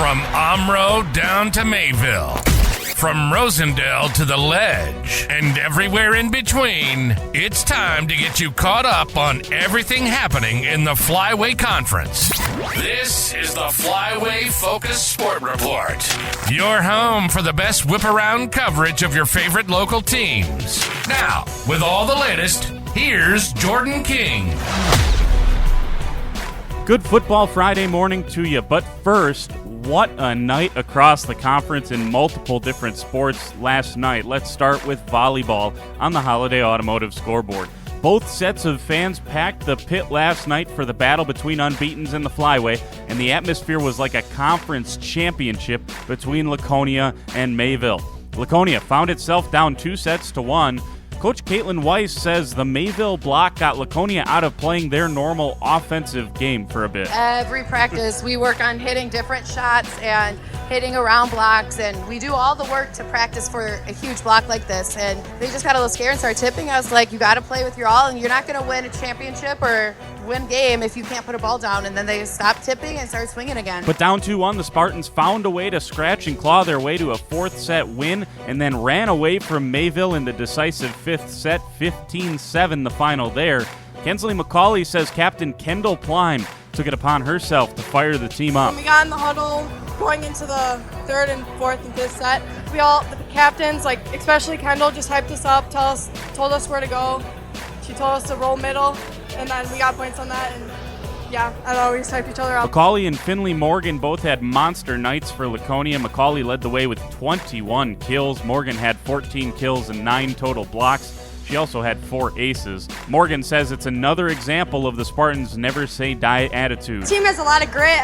From Omro down to Mayville, from Rosendale to the Ledge, and everywhere in between, it's time to get you caught up on everything happening in the Flyway Conference. This is the Flyway Focus Sport Report, your home for the best whip-around coverage of your favorite local teams. Now, with all the latest, here's Jordan King. Good football Friday morning to you, but first, what a night across the conference in multiple different sports last night. Let's start with volleyball on the Holiday Automotive scoreboard. Both sets of fans packed the pit last night for the battle between unbeatens and the Flyway, and the atmosphere was like a conference championship between Laconia and Mayville. Laconia found itself down 2-1. Coach Caitlin Weiss says the Mayville block got Laconia out of playing their normal offensive game for a bit. Every practice, we work on hitting different shots and hitting around blocks, and we do all the work to practice for a huge block like this. And they just got a little scared and started tipping. I was like, you got to play with your all, and you're not going to win a championship or win game if you can't put a ball down. And then they stopped tipping and started swinging again. But down 2-1, the Spartans found a way to scratch and claw their way to a fourth set win and then ran away from Mayville in the decisive fifth set, 15-7 the final there. Kinsley McCauley says Captain Kendall Plime took it upon herself to fire the team up. When we got in the huddle going into the third and fourth and fifth set, we all, the captains, like especially Kendall, just hyped us up, told us where to go. She told us to roll middle, and then we got points on that, and yeah, I don't know, we just hyped each other up. McCauley and Finley Morgan both had monster nights for Laconia. McCauley led the way with 21 kills. Morgan had 14 kills and 9 total blocks. She also had 4 aces. Morgan says it's another example of the Spartans' never-say-die attitude. The team has a lot of grit.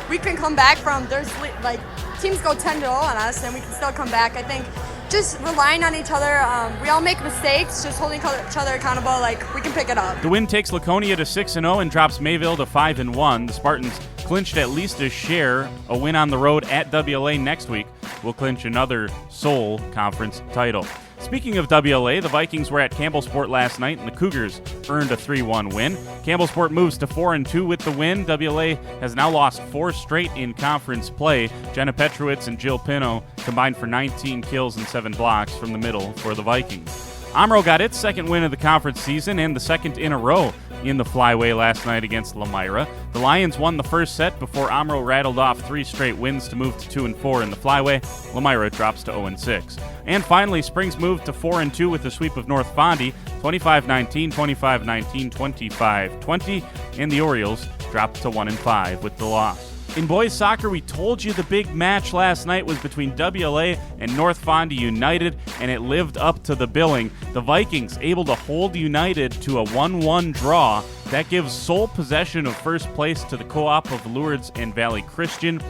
We can come back from, teams go 10-0 on us, and we can still come back. I think just relying on each other. We all make mistakes, just holding each other accountable, we can pick it up. The win takes Laconia to 6-0 and drops Mayville to 5-1. The Spartans clinched at least a share. A win on the road at WLA next week will clinch another sole conference title. Speaking of WLA, the Vikings were at Campbellsport last night, and the Cougars earned a 3-1 win. Campbellsport moves to 4-2 with the win. WLA has now lost 4 straight in conference play. Jenna Petrowitz and Jill Pino combined for 19 kills and 7 blocks from the middle for the Vikings. Omro got its second win of the conference season and the second in a row in the Flyway last night against Lamira. The Lions won the first set before Omro rattled off 3 straight wins to move to 2-4 in the Flyway. Lamira drops to 0-6. And finally, Springs moved to 4-2 with the sweep of North Fondy, 25-19, 25-19, 25-20, and the Orioles dropped to 1-5 with the loss. In boys soccer, we told you the big match last night was between WLA and North Fondy United, and it lived up to the billing. The Vikings able to hold United to a 1-1 draw. That gives sole possession of first place to the co-op of Lourdes and Valley Christian.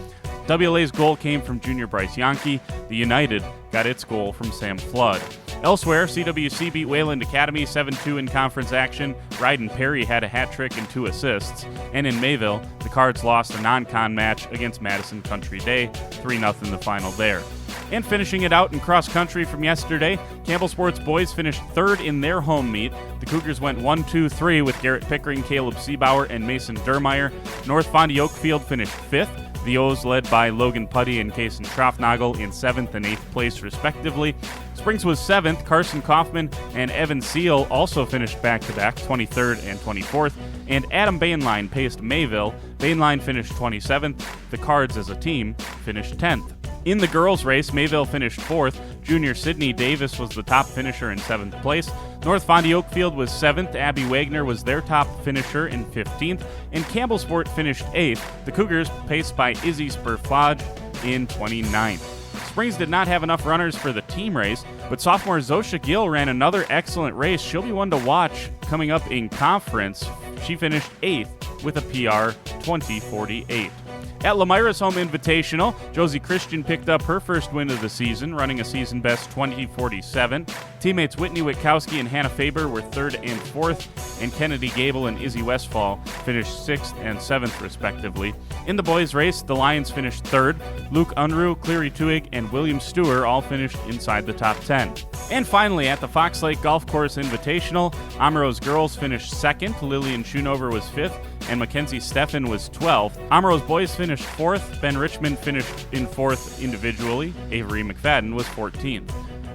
WLA's goal came from junior Bryce Yankee. The United got its goal from Sam Flood. Elsewhere, CWC beat Wayland Academy 7-2 in conference action. Ryden Perry had a hat trick and 2 assists. And in Mayville, the Cards lost a non-con match against Madison Country Day, 3-0 the final there. And finishing it out in cross-country from yesterday, Campbellsport's boys finished third in their home meet. The Cougars went 1-2-3 with Garrett Pickering, Caleb Seabauer, and Mason Dermeyer. North Fondy Oakfield finished fifth. The O's led by Logan Putty and Kason Trofnagel in 7th and 8th place, respectively. Springs was 7th. Carson Kaufman and Evan Seal also finished back-to-back, 23rd and 24th. And Adam Bainline paced Mayville. Bainline finished 27th. The Cards, as a team, finished 10th. In the girls' race, Mayville finished 4th. Junior Sydney Davis was the top finisher in 7th place. North Fondy Oakfield was 7th. Abby Wagner was their top finisher in 15th. And Campbellsport finished 8th. The Cougars paced by Izzy Spurflage in 29th. Springs did not have enough runners for the team race, but sophomore Zosha Gill ran another excellent race. She'll be one to watch coming up in conference. She finished 8th with a PR 20:48. At Lamira's home invitational, Josie Christian picked up her first win of the season, running a season best 20:47. Teammates Whitney Witkowski and Hannah Faber were 3rd and 4th, and Kennedy Gable and Izzy Westfall finished 6th and 7th, respectively. In the boys' race, the Lions finished 3rd. Luke Unruh, Cleary Tuig, and William Stewart all finished inside the top 10. And finally, at the Fox Lake Golf Course Invitational, Amaro's girls finished 2nd. Lillian Schoonover was 5th. and Mackenzie Steffen was 12th. Amero's boys finished 4th. Ben Richmond finished in 4th individually. Avery McFadden was 14th.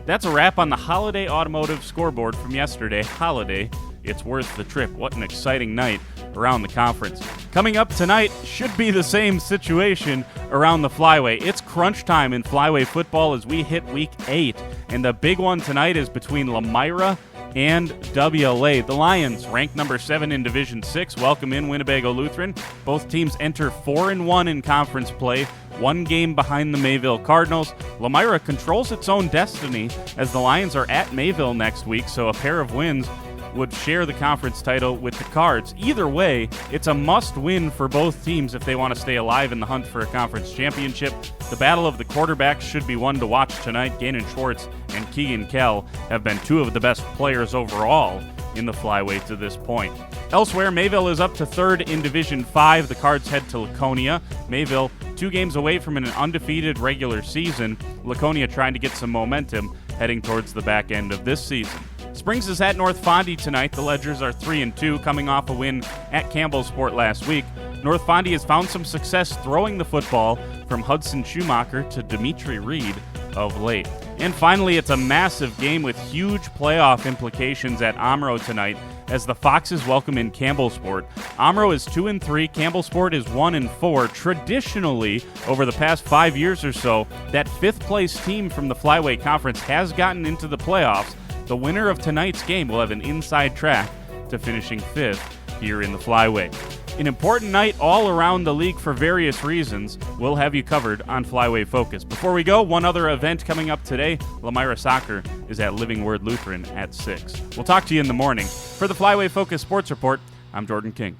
That's a wrap on the Holiday Automotive scoreboard from yesterday. Holiday, it's worth the trip. What an exciting night around the conference. Coming up tonight should be the same situation around the Flyway. It's crunch time in Flyway football as we hit week 8. And the big one tonight is between Lamira and WLA. The Lions, ranked number 7 in Division 6, welcome in Winnebago Lutheran. Both teams enter 4-1 in conference play, 1 game behind the Mayville Cardinals. Lamira controls its own destiny as the Lions are at Mayville next week, so a pair of wins would share the conference title with the Cards. Either way, it's a must-win for both teams if they want to stay alive in the hunt for a conference championship. The battle of the quarterbacks should be one to watch tonight. Gannon Schwartz and Keegan Kell have been 2 of the best players overall in the Flyway to this point. Elsewhere, Mayville is up to 3rd in Division 5. The Cards head to Laconia. Mayville 2 games away from an undefeated regular season. Laconia trying to get some momentum heading towards the back end of this season. Springs is at North Fondy tonight. The Ledgers are 3-2, coming off a win at Campbellsport last week. North Fondy has found some success throwing the football from Hudson Schumacher to Dimitri Reed of late. And finally, it's a massive game with huge playoff implications at Amro tonight as the Foxes welcome in Campbellsport. Amro is 2-3, Campbellsport is 1-4. Traditionally, over the past 5 years or so, that 5th place team from the Flyway Conference has gotten into the playoffs. The winner of tonight's game will have an inside track to finishing 5th here in the Flyway. An important night all around the league for various reasons. We'll have you covered on Flyway Focus. Before we go, one other event coming up today. Lamira Soccer is at Living Word Lutheran at 6. We'll talk to you in the morning. For the Flyway Focus Sports Report, I'm Jordan King.